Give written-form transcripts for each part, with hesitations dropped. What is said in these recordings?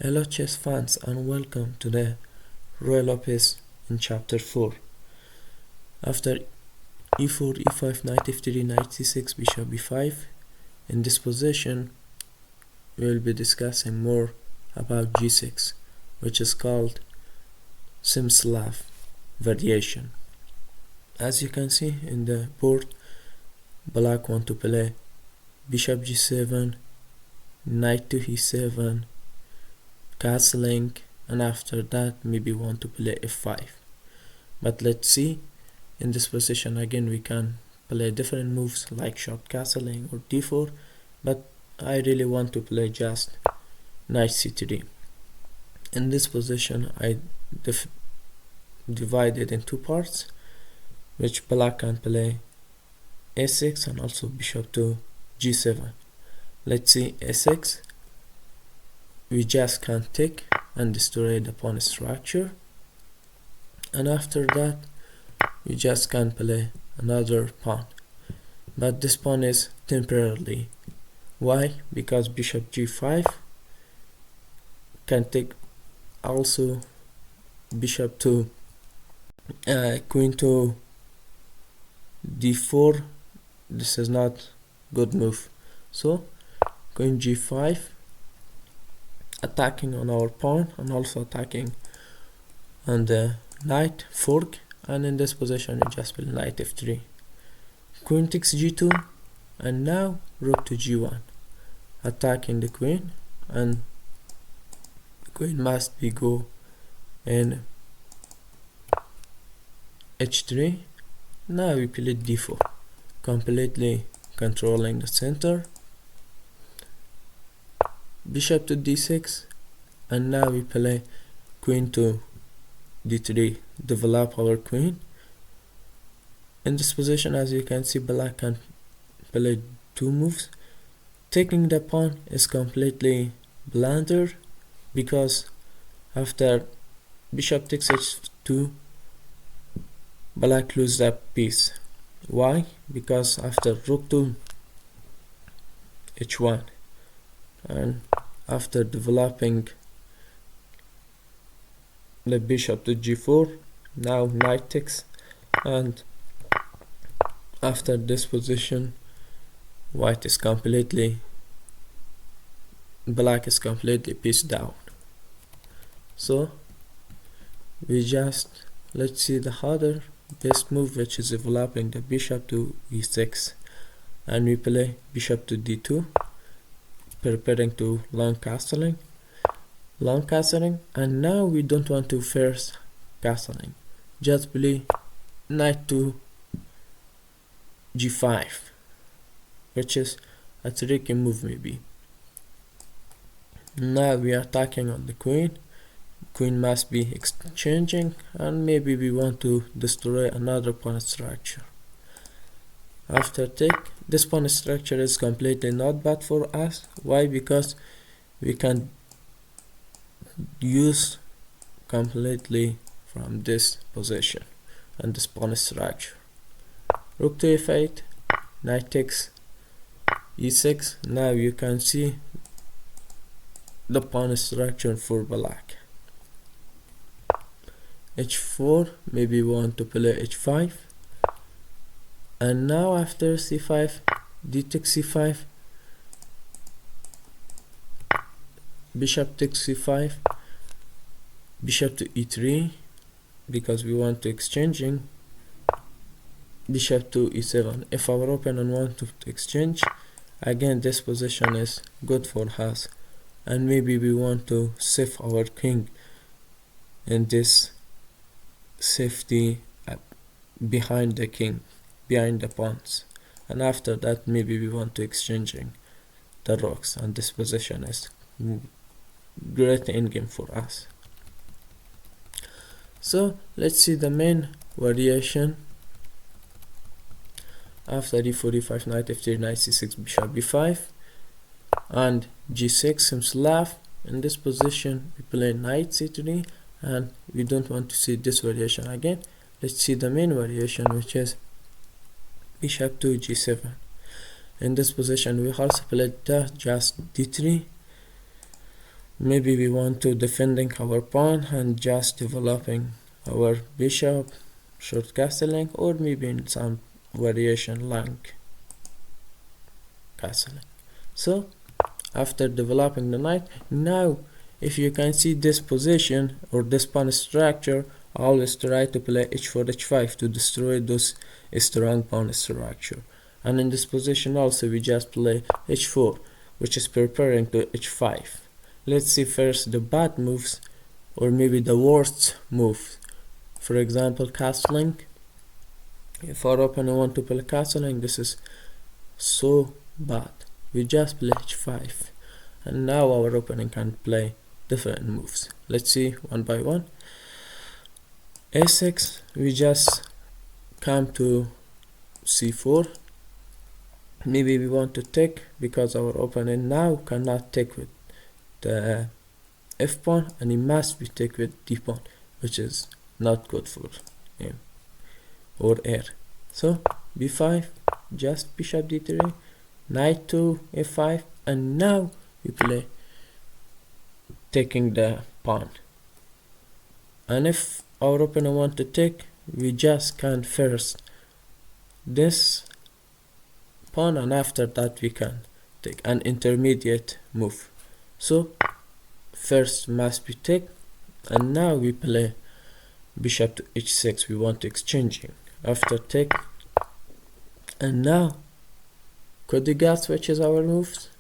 Hello chess fans and welcome to the Ruy Lopez in chapter 4. After e4, e5, knight f3, knight c6, bishop b5, in this position we will be discussing more about g6, which is called Smyslov Variation. As you can see in the board, black want to play bishop g7, knight to e7, castling, and after that maybe want to play f5. But let's see, in this position again we can play different moves like short castling or d4, but I really want to play just knight c3. In this position I divided in two parts, which black can play a6 and also bishop to g7. Let's see, a6, we just can take and destroy the pawn structure, and after that we just can play another pawn, but this pawn is temporarily. Why? Because bishop g5 can take also bishop to queen to d4. This is not good move, so queen g5 attacking on our pawn and also attacking on the knight fork, and in this position we just play knight f3, queen takes g2, and now rook to g1, attacking the queen, and the queen must be go in h3. Now we play d4, completely controlling the center, bishop to d6, and now we play queen to d3, develop our queen. In this position, as you can see, black can play two moves. Taking the pawn is completely blunder, because after bishop takes h2 black lose that piece. Why? Because after rook to h1 and after developing the bishop to g4, now knight takes, and after this position black is completely pieced down. So we just, let's see the other best move, which is developing the bishop to e6, and we play bishop to d2, preparing to long castling, and now we don't want to first castling, just play knight to g5, which is a tricky move maybe. Now we are attacking on the queen must be exchanging, and maybe we want to destroy another pawn structure. After take, this pawn structure is completely not bad for us. Why? Because we can use completely from this position and this pawn structure. Rook to f8, knight takes e6. Now you can see the pawn structure for black. h4, maybe we want to play h5, and now after c5, d takes c5, bishop takes c5, bishop to e3, because we want to exchanging, bishop to e7. If our opponent want to exchange, again this position is good for us, and maybe we want to save our king in this safety behind the king, behind the pawns, and after that maybe we want to exchanging the rocks, and this position is great endgame for us. So let's see the main variation. After e4, e5, knight f3, knight c6, bishop b5, and g6 Smyslov. In this position we play knight c3, and we don't want to see this variation again. Let's see the main variation, which is bishop to g7. In this position we also play just d3, maybe we want to defending our pawn and just developing our bishop, short castling, or maybe in some variation long castling. So after developing the knight, now if you can see this position or this pawn structure, always try to play h4 h5 to destroy those strong pawn structure. And in this position also we just play h4, which is preparing to h5. Let's see first the bad moves, or maybe the worst move. For example, castling. If our opponent want to play castling, this is so bad. We just play h5, and now our opponent can play different moves. Let's see one by one. a6, we just come to c4. Maybe we want to take, because our opponent now cannot take with the f pawn, and he must be take with d pawn, which is not good for him or heir. So b5, just bishop d3, knight to f5, and now we play taking the pawn. And if our opponent want to take, we just can first this pawn, and after that we can take an intermediate move. So first must be take, and now we play bishop to h6. We want exchanging after take, and now could you guess which is our moves?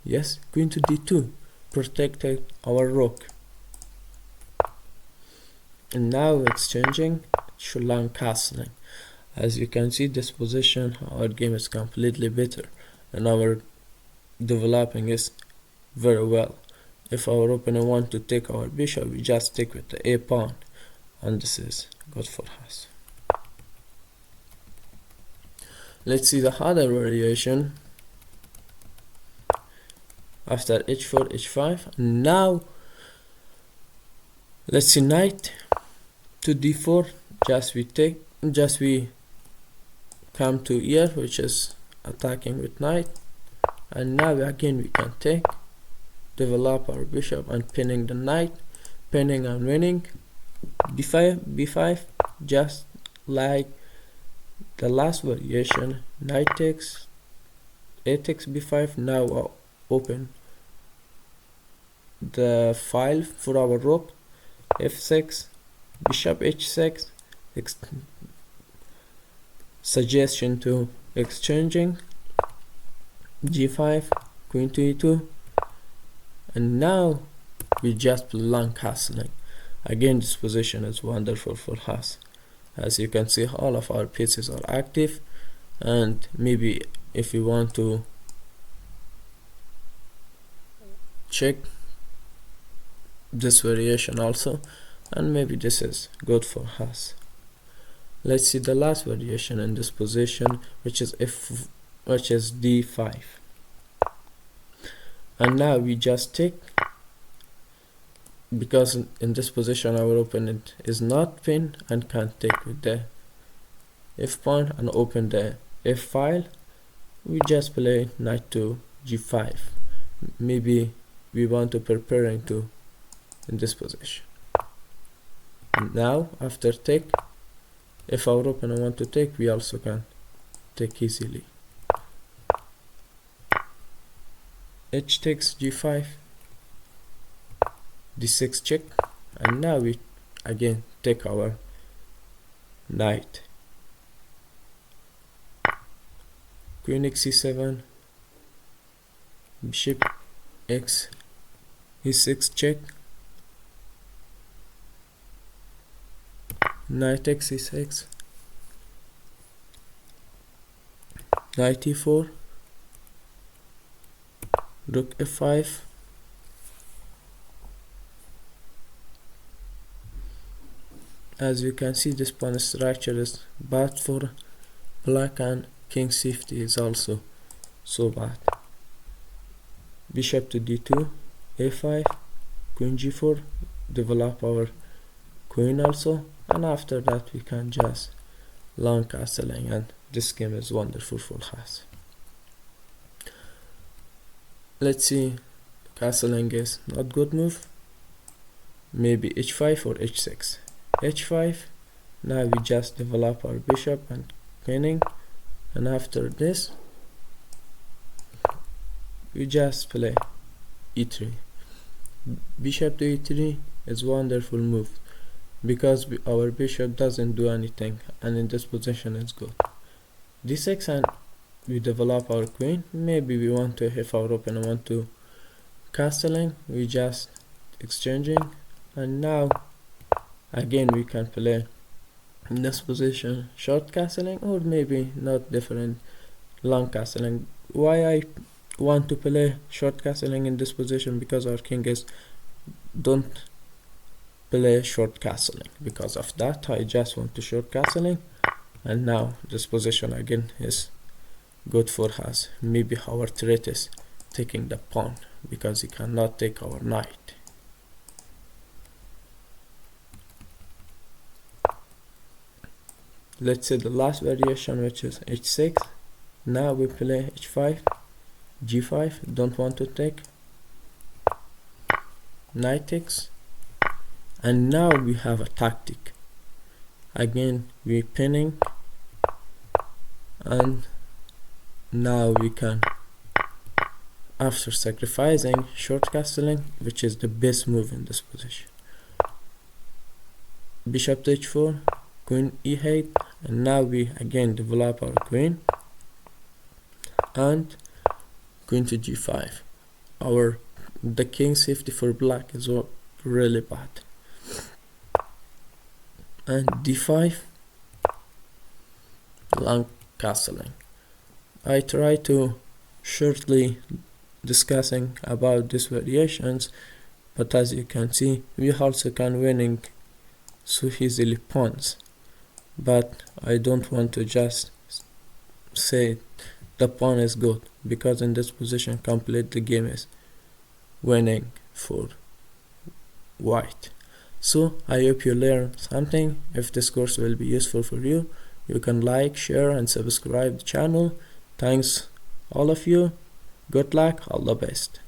Yes, queen to d2, protected our rook. And now exchanging long castling. As you can see, this position, our game is completely better, and our developing is very well. If our opponent want to take our bishop, we just take with the a pawn, and this is good for us. Let's see the other variation. After h4 h5, now let's see knight to d4. Just we come to here, which is attacking with knight, and now again we can take, develop our bishop, and pinning the knight, pinning and winning. b5, just like the last variation, knight takes, a takes b5. Now I'll open the file for our rook, f6, bishop h6, suggestion to exchanging, g5, queen to e2, and now we just play long castling. Again, this position is wonderful for us. As you can see, all of our pieces are active, and maybe if you want to check this variation also, and maybe this is good for us. Let's see the last variation in this position, which is d5. And now we just take, because in this position our opponent is not pinned and can't take with the f pawn and open the f file. We just play knight to g5. Maybe we want to preparing to in this position. And now after take, if our opponent want to take, we also can take easily. H takes g5, d6 check, and now we again take our knight. Queen x7, bishop x e6 check, knight x e6, knight e4, rook f5, as you can see, this pawn structure is bad for black, and king safety is also so bad. Bishop to d2, a5, queen g4, develop our queen also, and after that we can just long castling, and this game is wonderful for us. Let's see castling is not good move. Maybe h5 or h6. h5. Now we just develop our bishop and queening, and after this we just play e3. Bishop to e3 is wonderful move because our bishop doesn't do anything, and in this position it's good. d6, and we develop our queen. Maybe we want to, if our opponent want to castling, we just exchanging, and now again we can play in this position short castling, or maybe not different long castling. Why I want to play short castling in this position? Because our king is don't play short castling. Because of that I just want to short castling, and now this position again is good for us. Maybe our threat is taking the pawn because he cannot take our knight. Let's say the last variation, which is h6. Now we play h5, g5, don't want to take, knight takes, and now we have a tactic. Again we pinning, and now we can, after sacrificing, short castling, which is the best move in this position. Bishop to h4, queen e8, and now we again develop our queen, and queen to g5. The king safety for black is really bad. And d5, long castling. I try to shortly discussing about these variations, but as you can see, we also can winning so easily pawns. But I don't want to just say the pawn is good, because in this position complete the game is winning for white. So I hope you learned something. If this course will be useful for you, you can like, share and subscribe the channel. Thanks all of you. Good luck, all the best.